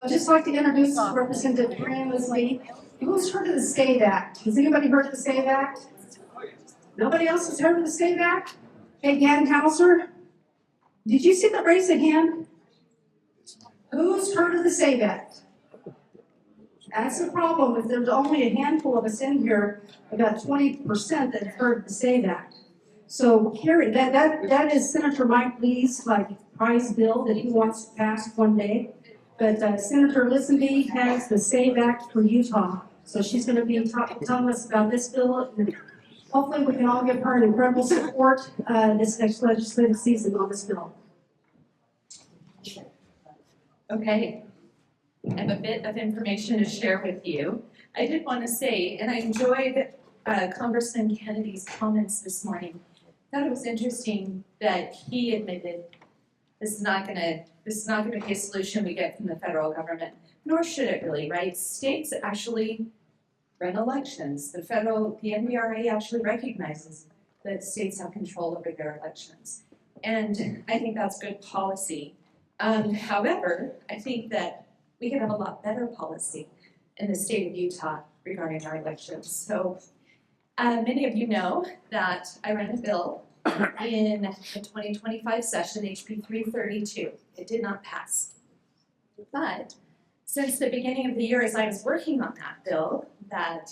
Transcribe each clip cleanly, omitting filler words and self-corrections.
I'd just like to introduce Representative Karianne Lisonbee. Who's heard of the STATE Act? Has anybody heard of the STATE Act? Nobody else has heard of the STATE Act? Hey, Dan Counselor, did you see the raise of hand? Who's heard of the STATE Act? That's the problem. If there's only a handful of us in here, about 20% that have heard of the STATE Act. So, Carrie, that is Senator Mike Lee's prize bill that he wants to pass one day. But Senator Lisonbee has the SAVE Act for Utah. So she's going to be telling us about this bill. And hopefully we can all give her an incredible support this next legislative season on this bill. Okay, I have a bit of information to share with you. I did want to say, and I enjoyed Congressman Kennedy's comments this morning. I thought it was interesting that he admitted this is not going to be a solution we get from the federal government, nor should it really, right? States actually run elections. The NBRA actually recognizes that states have control over their elections. And I think that's good policy. However, I think that we could have a lot better policy in the state of Utah regarding our elections. So many of you know that I ran a bill in the 2025 session, HB 332. It did not pass. But since the beginning of the year, as I was working on that bill that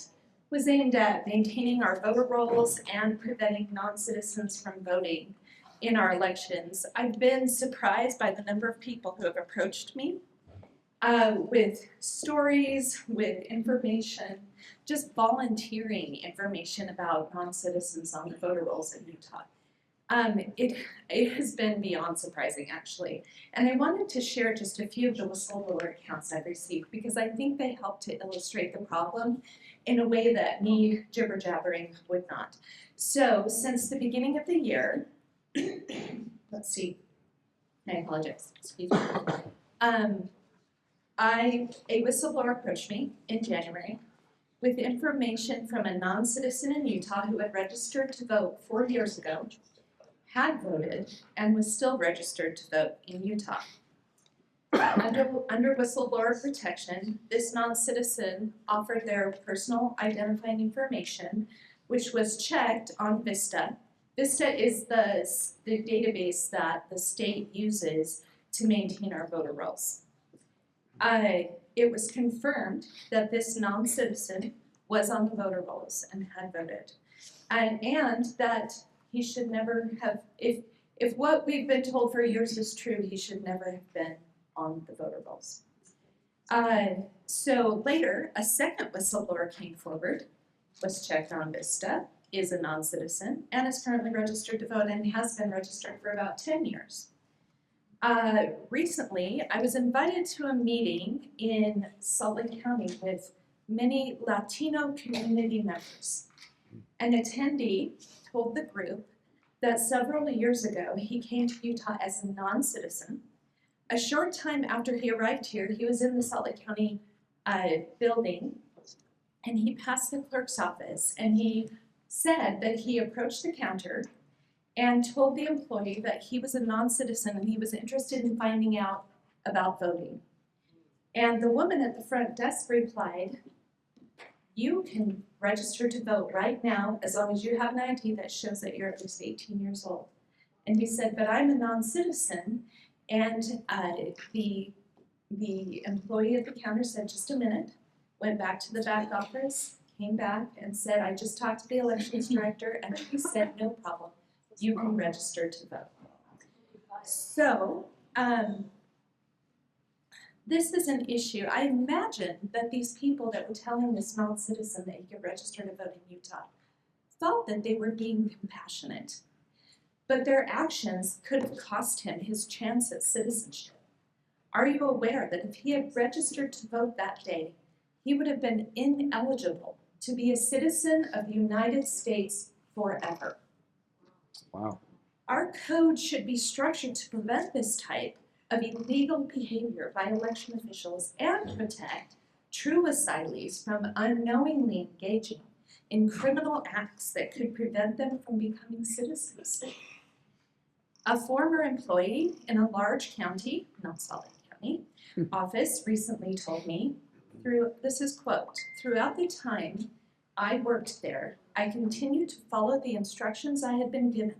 was aimed at maintaining our voter rolls and preventing non-citizens from voting in our elections, I've been surprised by the number of people who have approached me with stories, with information, just volunteering information about non-citizens on the voter rolls in Utah. It has been beyond surprising, actually. And I wanted to share just a few of the whistleblower accounts I've received because I think they help to illustrate the problem in a way that me jibber-jabbering would not. So, since the beginning of the year, let's see, I apologize, excuse me. A whistleblower approached me in January with information from a non-citizen in Utah who had registered to vote 4 years ago, had voted, and was still registered to vote in Utah. Under whistleblower protection, this non-citizen offered their personal identifying information, which was checked on VISTA. VISTA is the database that the state uses to maintain our voter rolls. It was confirmed that this non-citizen was on the voter rolls and had voted, and that he should never have, if what we've been told for years is true, he should never have been on the voter rolls. So later, a second whistleblower came forward, was checked on VISTA, is a non-citizen, and is currently registered to vote and has been registered for about 10 years. Recently, I was invited to a meeting in Salt Lake County with many Latino community members. An attendee told the group that several years ago he came to Utah as a non-citizen. A short time after he arrived here, he was in the Salt Lake County building, and he passed the clerk's office, and he said that he approached the counter and told the employee that he was a non-citizen and he was interested in finding out about voting. And the woman at the front desk replied, "You can register to vote right now as long as you have an ID that shows that you're at least 18 years old." And he said, "But I'm a non-citizen." And the employee at the counter said, "Just a minute," went back to the back office, came back and said, "I just talked to the elections director," and he said, "No problem, you can register to vote." So, this is an issue. I imagine that these people that were telling this non-citizen that he could register to vote in Utah thought that they were being compassionate, but their actions could have cost him his chance at citizenship. Are you aware that if he had registered to vote that day, he would have been ineligible to be a citizen of the United States forever? Wow. Our code should be structured to prevent this type of illegal behavior by election officials and protect true asylees from unknowingly engaging in criminal acts that could prevent them from becoming citizens. A former employee in a large county, not Salt Lake County, office recently told me, this is quote, "Throughout the time I worked there, I continued to follow the instructions I had been given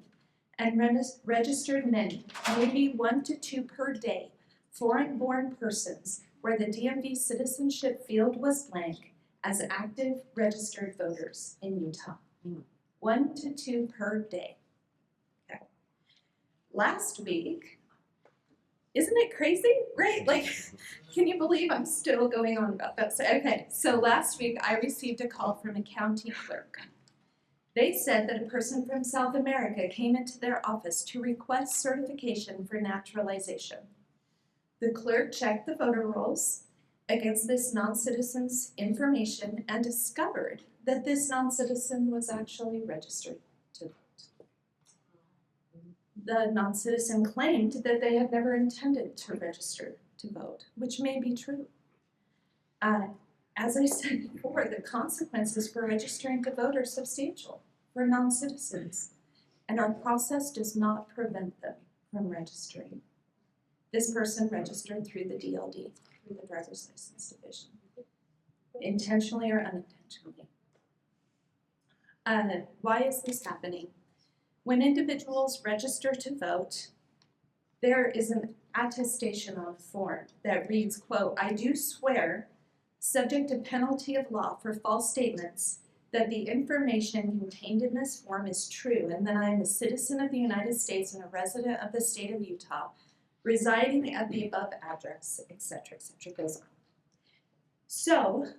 and registered many, maybe 1 to 2 per day, foreign-born persons where the DMV citizenship field was blank as active registered voters in Utah." 1 to 2 per day. Okay. Last week, isn't it crazy, right? Like, can you believe I'm still going on about that? So last week I received a call from a county clerk. They said that a person from South America came into their office to request certification for naturalization. The clerk checked the voter rolls against this non-citizen's information and discovered that this non-citizen was actually registered to vote. The non-citizen claimed that they had never intended to register to vote, which may be true. As I said before, the consequences for registering to vote are substantial for non-citizens, and our process does not prevent them from registering. This person registered through the DLD, through the Driver's License Division, intentionally or unintentionally. Why is this happening? When individuals register to vote, there is an attestation on a form that reads, quote, "I do swear, subject to penalty of law for false statements, that the information contained in this form is true and that I am a citizen of the United States and a resident of the state of Utah, residing at the above address," etc., goes on. So,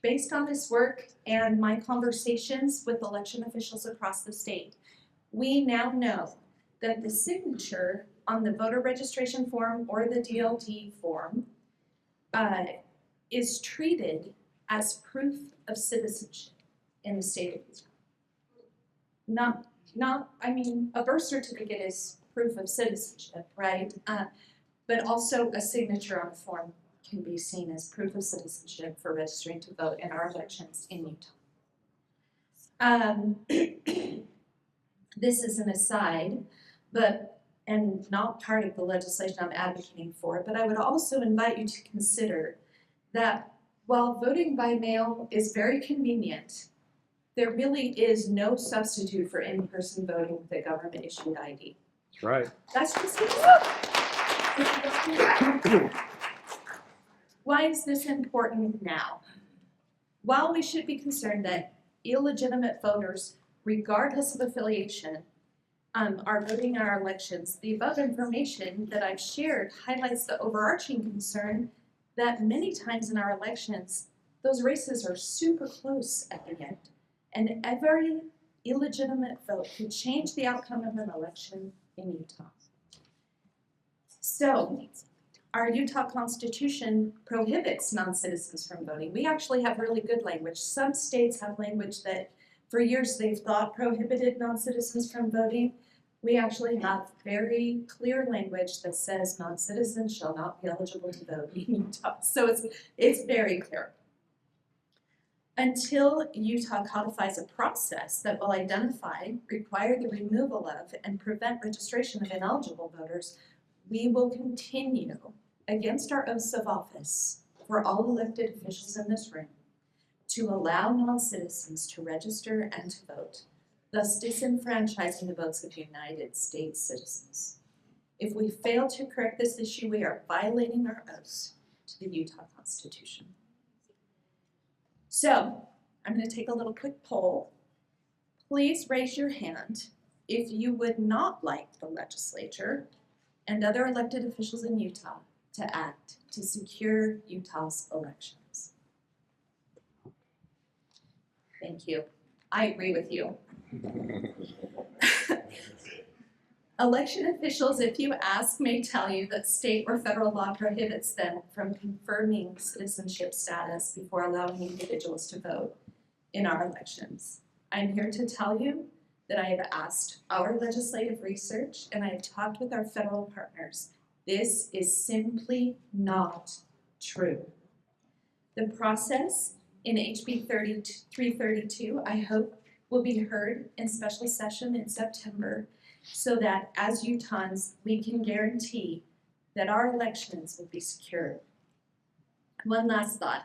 based on this work and my conversations with election officials across the state, we now know that the signature on the voter registration form or the DLD form is treated as proof of citizenship in the state of Utah. A birth certificate is proof of citizenship, right? But also a signature on a form can be seen as proof of citizenship for registering to vote in our elections in Utah. This is an aside, and not part of the legislation I'm advocating for, but I would also invite you to consider that while voting by mail is very convenient, there really is no substitute for in-person voting with a government-issued ID. That's right. That's just Why is this important now? While we should be concerned that illegitimate voters, regardless of affiliation, are voting in our elections, the above information that I've shared highlights the overarching concern that many times in our elections, those races are super close at the end, and every illegitimate vote could change the outcome of an election in Utah. So, our Utah Constitution prohibits non-citizens from voting. We actually have really good language. Some states have language that for years they've thought prohibited non-citizens from voting. We actually have very clear language that says non-citizens shall not be eligible to vote in Utah. So it's very clear. Until Utah codifies a process that will identify, require the removal of, and prevent registration of ineligible voters, we will continue, against our oaths of office, for all elected officials in this room, to allow non-citizens to register and to vote, thus disenfranchising the votes of United States citizens. If we fail to correct this issue, we are violating our oaths to the Utah Constitution. So, I'm going to take a little quick poll. Please raise your hand if you would not like the legislature and other elected officials in Utah to act to secure Utah's elections. Thank you. I agree with you. Election officials, if you ask, may tell you that state or federal law prohibits them from confirming citizenship status before allowing individuals to vote in our elections. I'm here to tell you that I have asked our legislative research and I have talked with our federal partners. This is simply not true. The process in HB 332, I hope, will be heard in special session in September so that as Utahns, we can guarantee that our elections will be secure. One last thought.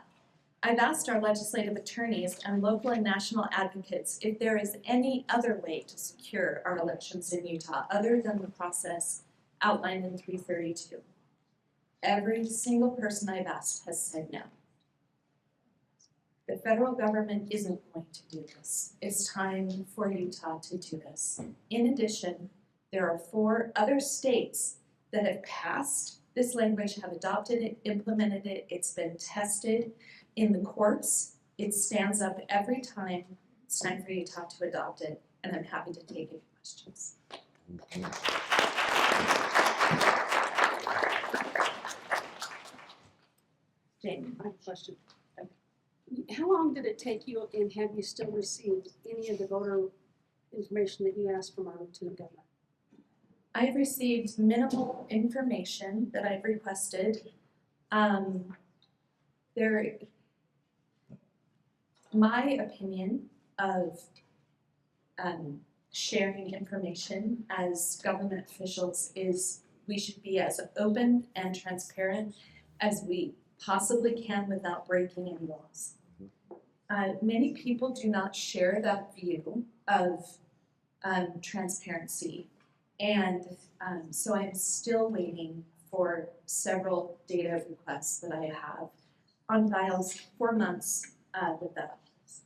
I've asked our legislative attorneys and local and national advocates if there is any other way to secure our elections in Utah other than the process outlined in 332. Every single person I've asked has said no. The federal government isn't going to do this. It's time for Utah to do this. In addition, there are 4 other states that have passed this language, have adopted it, implemented it. It's been tested in the courts. It stands up every time it's time for Utah to adopt it, and I'm happy to take any questions. Jane. I have a question. How long did it take you, and have you still received any of the voter information that you asked from our lieutenant governor? I've received minimal information that I've requested. My opinion of sharing information as government officials is we should be as open and transparent as we possibly can without breaking any laws. Many people do not share that view of transparency. And so I'm still waiting for several data requests that I have on files 4 months with that office.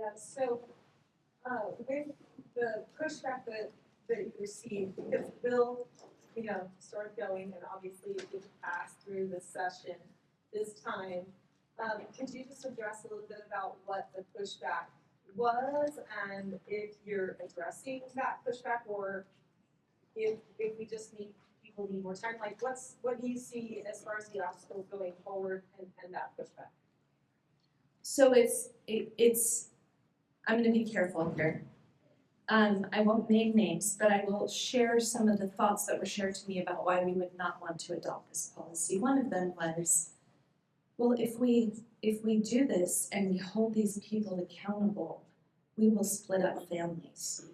Yeah, so with the pushback that you received, because the bill, started going and obviously it didn't pass through the session this time, could you just address a little bit about what the pushback was and if you're addressing that pushback or if we just people need more time, like what do you see as far as the obstacles going forward and that pushback? So it's I'm gonna be careful here. I won't name names, but I will share some of the thoughts that were shared to me about why we would not want to adopt this policy. One of them was, well, if we do this and we hold these people accountable, we will split up families.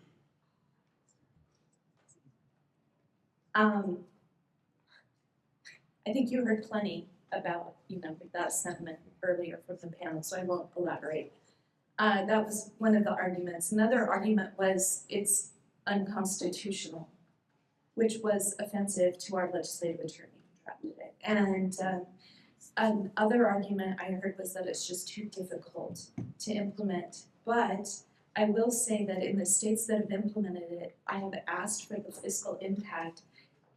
I think you heard plenty about, that sentiment earlier from the panel, so I won't elaborate. That was one of the arguments. Another argument was it's unconstitutional, which was offensive to our legislative attorney who drafted it. And another argument I heard was that it's just too difficult to implement. But I will say that in the states that have implemented it, I have asked for the fiscal impact.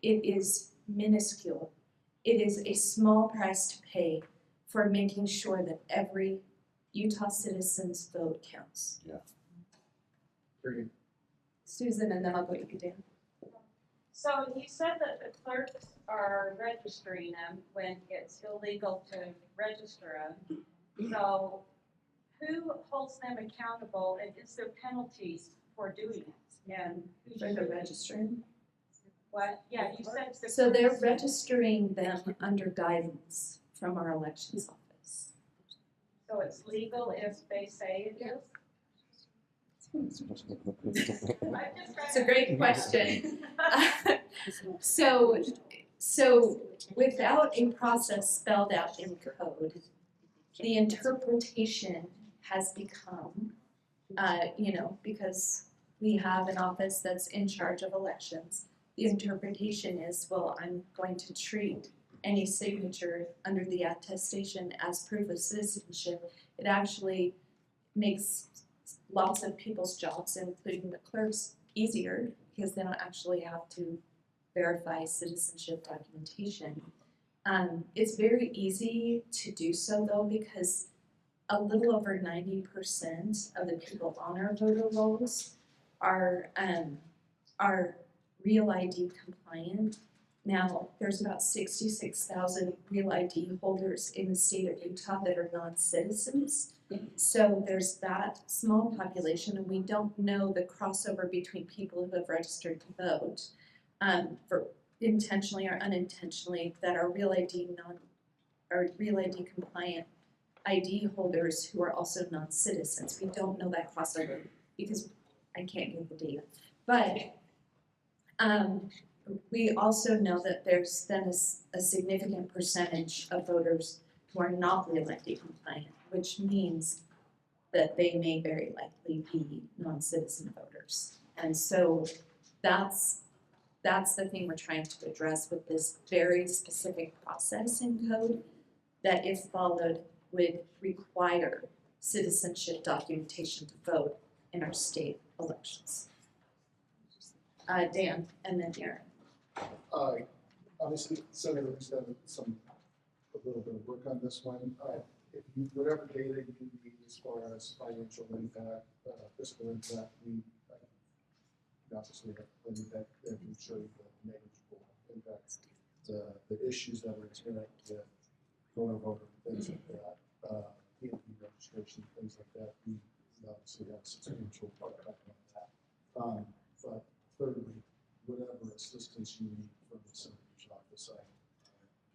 It is minuscule. It is a small price to pay for making sure that every Utah citizen's vote counts. Yeah. Susan, and then I'll go to you, Dan. So you said that the clerks are registering them when it's illegal to register them. So who holds them accountable and is there penalties for doing it? And who For the registering. What? Yeah, you said the So they're clerks- registering them under guidance from our elections office. So it's legal if they say it is? It's a great question. So without a process spelled out in code, the interpretation has become, because we have an office that's in charge of elections, the interpretation is, well, I'm going to treat any signature under the attestation as proof of citizenship. It actually makes lots of people's jobs, including the clerks, easier because they don't actually have to verify citizenship documentation. It's very easy to do so though because a little over 90% of the people on our voter rolls are Real ID compliant. Now, there's about 66,000 Real ID holders in the state of Utah that are non-citizens. So there's that small population, and we don't know the crossover between people who have registered to vote, for intentionally or unintentionally, that are Real ID compliant ID holders who are also non-citizens. We don't know that crossover because I can't get the data. But We also know that there's then a significant percentage of voters who are not re-elected compliant, which means that they may very likely be non-citizen voters. And so that's the thing we're trying to address with this very specific process in code that, if followed, would require citizenship documentation to vote in our state elections. Dan, and then Aaron. Obviously, Senator's done a little bit of work on this one. If you, whatever data you need as far as financial impact, fiscal impact, we obviously have plenty that can show you the negligible impact, the issues that are inherent with going voter, things like that, PNP registration, things like that. We obviously have substantial part on that. But thirdly, whatever assistance you need from the senator's office, I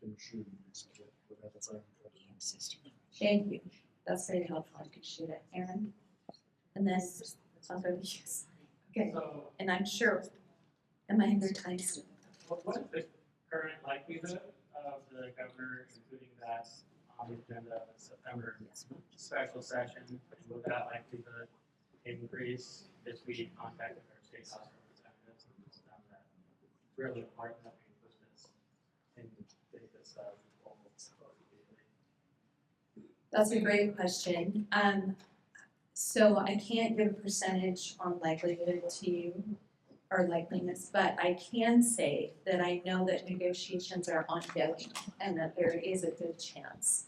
can assure you get whatever I can. Thank you. That's very helpful. I appreciate it. Aaron? And then I'll go to you. Okay. So, And I'm sure, am I under time still? what is the current likelihood of the governor including that on the agenda of the September special session? Would that likelihood increase if we contacted our state house representatives and just found that it's really important that we push this and get this That's a great question. So I can't give a percentage on likelihood to you or likeliness, but I can say that I know that negotiations are ongoing and that there is a good chance.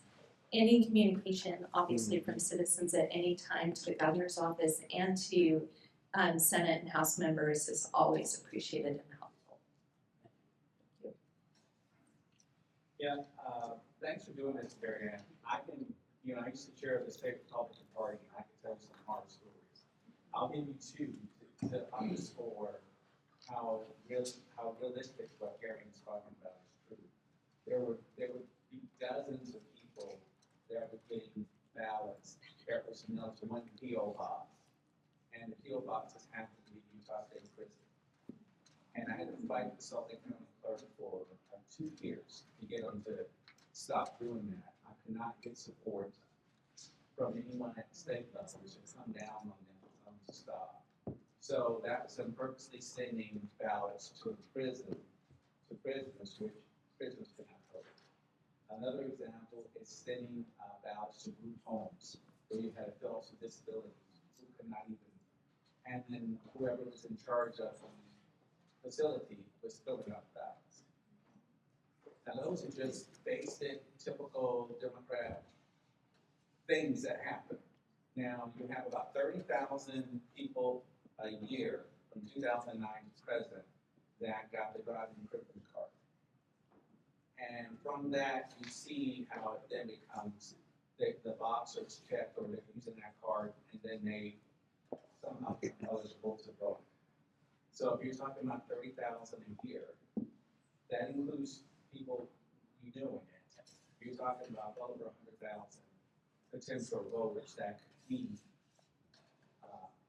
Any communication, obviously from citizens at any time to the governor's office and to Senate and House members is always appreciated and helpful. Yeah, thanks for doing this, Karianne. I used to chair the state Republican Party, and I can tell you some hard stories. I'll give you two to underscore how realistic what Karianne's talking about is true. There would be dozens of people that would get ballots that was mailed to one P.O. box, and the P.O. boxes happened to be Utah State Prison. And I had to fight the Salt Lake County clerk for 2 years to get them to stop doing that. I could not get support from anyone at the state level to come down on them and tell them to stop. So that was them purposely sending ballots to prisoners, which prisoners could not vote. Another example is sending ballots to group homes where you had adults with disabilities who could not even, and then whoever was in charge of the facility was filling out ballots. Now those are just basic, typical Democrat things that happen. Now you have about 30,000 people a year from 2009 to present that got the driving privilege card. And from that, you see how it then becomes the box is checked or they're using that card and then they somehow get eligible to vote. So if you're talking about 30,000 a year, that includes people renewing it. If you're talking about well over 100,000 potential voters that could be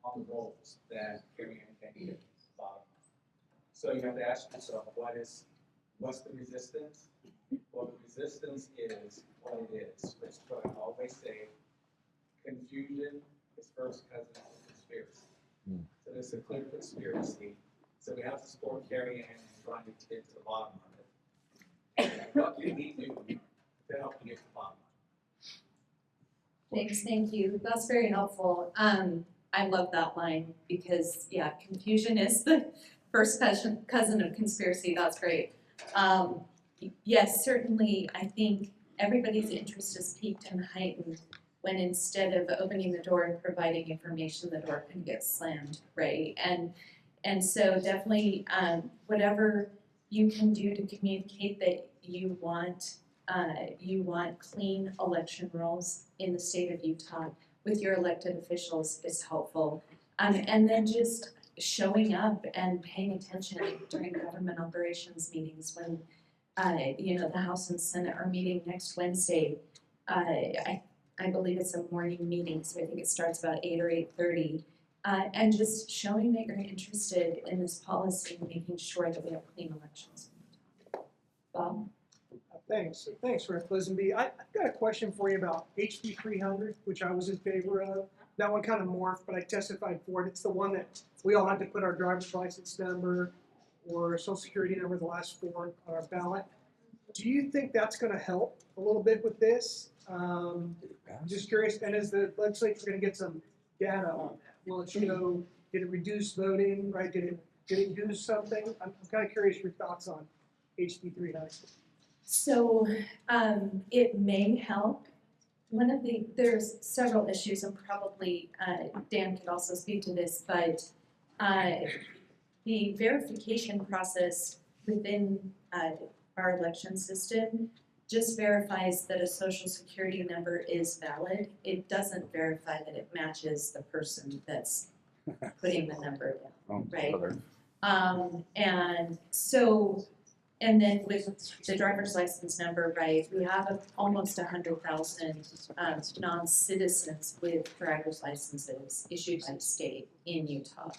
on the rolls that Karianne can get bottom. So you have to ask yourself, what's the resistance? Well, the resistance is what it is. It's what I always say, confusion is first cousin of conspiracy. So there's a clear conspiracy. So we have to support Karianne in trying to get to the bottom of it. What can we do to help you get to the bottom of it? Thanks, thank you. That's very helpful. I love that line because, yeah, confusion is the first cousin of conspiracy. That's great. Yes, certainly, I think everybody's interest is piqued and heightened when instead of opening the door and providing information, the door can get slammed, right? And so definitely, whatever you can do to communicate that you want clean election rolls in the state of Utah with your elected officials is helpful. And then just showing up and paying attention during government operations meetings when the House and Senate are meeting next Wednesday. I believe it's a morning meeting, so I think it starts about 8 or 8:30. and just showing that you're interested in this policy and making sure that we have clean elections. Bob? Thanks Rep. Lisonbee. I've got a question for you about HB 300, which I was in favor of. That one kind of morphed, but I testified for it. It's the one that we all had to put our driver's license number or social security number, the last four on our ballot. Do you think that's going to help a little bit with this? I'm just curious, and is the legislature going to get some data on that? Will it show, did it reduce voting, right? Did it do something? I'm kind of curious your thoughts on HB 300. So it may help. There's several issues, and probably Dan could also speak to this, but the verification process within our election system just verifies that a social security number is valid. It doesn't verify that it matches the person that's putting the number down, right? And then with the driver's license number, right, we have almost 100,000 non-citizens with driver's licenses issued by the state in Utah.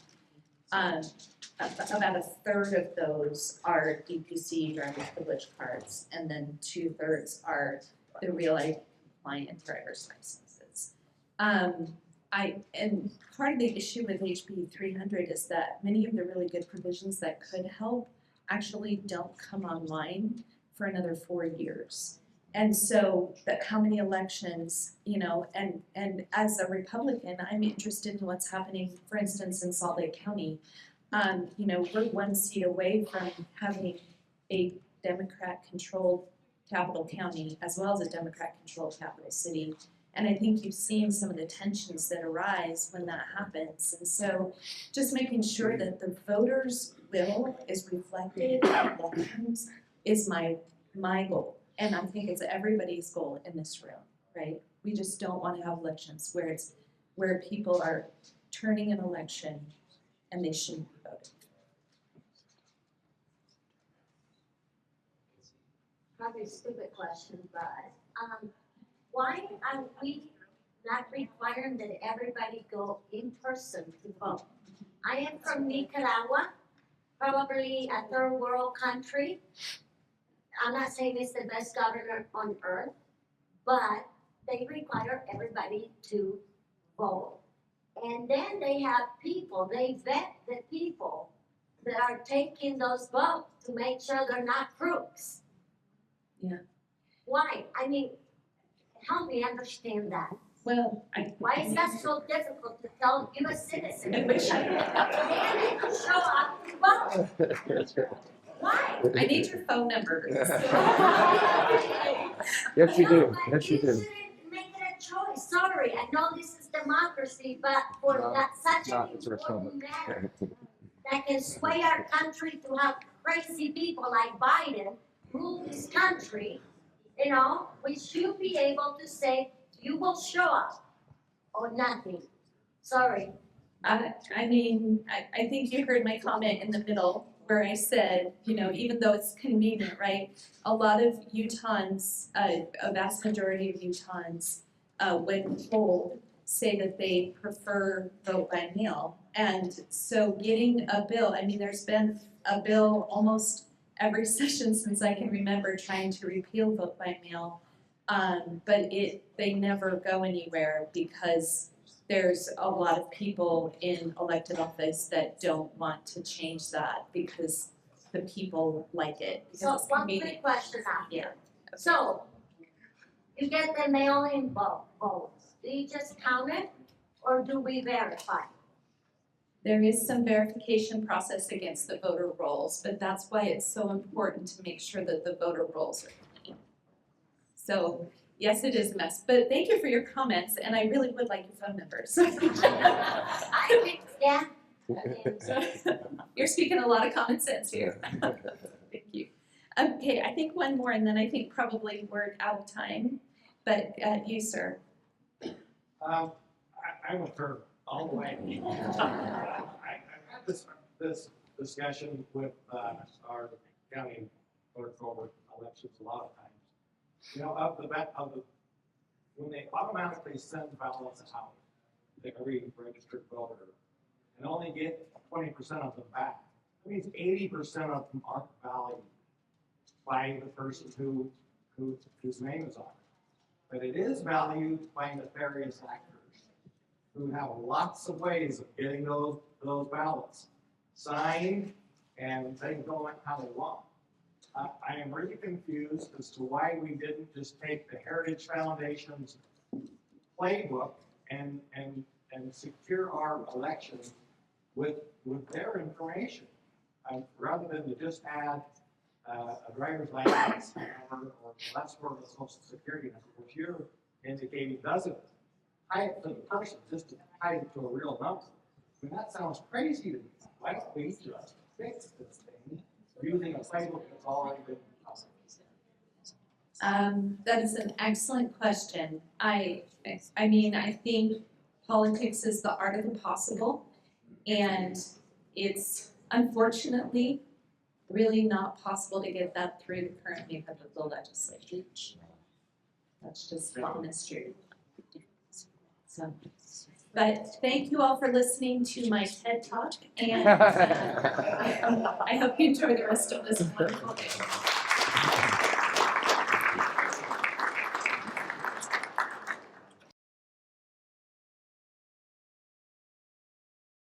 About a third of those are DPC driver's privilege cards, and then 2/3 are the real life compliant driver's licenses. And part of the issue with HB 300 is that many of the really good provisions that could help actually don't come online for another 4 years. And so how many elections, and as a Republican, I'm interested in what's happening, for instance, in Salt Lake County. We're 1 seat away from having a Democrat-controlled capital county as well as a Democrat-controlled capital city. And I think you've seen some of the tensions that arise when that happens. And so just making sure that the voters' will is reflected in elections is my goal. And I think it's everybody's goal in this room, right? We just don't want to have elections where people are turning an election and they shouldn't be voting. Probably a stupid question, but why are we not requiring that everybody go in person to vote? I am from Nicaragua, probably a third world country. I'm not saying it's the best governor on earth, but they require everybody to vote. And then they have people, they vet the people that are taking those votes to make sure they're not crooks. Yeah. Why? I mean, help me understand that. Well, Why is that so difficult to tell U.S. citizens? I wish I They need to show up to vote. Why? I need your phone number. Yes, you do. No, but Yes, you do. shouldn't make it a choice. Sorry, I know this is democracy, but for No, that such no, an it's a important republic. matter that can sway our country to have crazy people like Biden rule this country, we should be able to say, you will show up or nothing. Sorry. I think you heard my comment in the middle where I said, even though it's convenient, right? A lot of Utahns, a vast majority of Utahns, when polled, say that they prefer vote by mail. And so getting a bill, there's been a bill almost every session since I can remember trying to repeal vote by mail. But they never go anywhere because there's a lot of people in elected office that don't want to change that because the people like it. So Because it's one convenient. quick question out Yeah. here. So, you get the mail-in votes. Do you just count it or do we verify? There is some verification process against the voter rolls, but that's why it's so important to make sure that the voter rolls are clean. So, yes, it is a mess, but thank you for your comments, and I really would like your phone numbers. Yeah. You're speaking a lot of common sense here. Thank you. Okay, I think one more, and then I think probably we're out of time, but you, sir. I will turn all the way. I had this discussion with our county clerk over elections a lot of times. When they automatically send ballots out to every registered voter, and only get 20% of them back. That means 80% of them aren't valued by the person whose name is on it. But it is valued by nefarious actors who have lots of ways of getting those ballots signed, and they can go how they want. I am really confused as to why we didn't just take the Heritage Foundation's playbook and secure our election with their information, rather than to just add a driver's license number or last word of the social security number, which you're indicating doesn't tie it to the person, just to tie it to a real number. I mean, that sounds crazy to me. Why don't we just fix this thing using a playbook that's already been That is an excellent question. I mean, I think politics is the art of the possible, and it's unfortunately really not possible to get that through the current makeup of the legislature. That's just honest truth. So, but thank you all for listening to my TED Talk, and I hope you enjoy the rest of this wonderful day.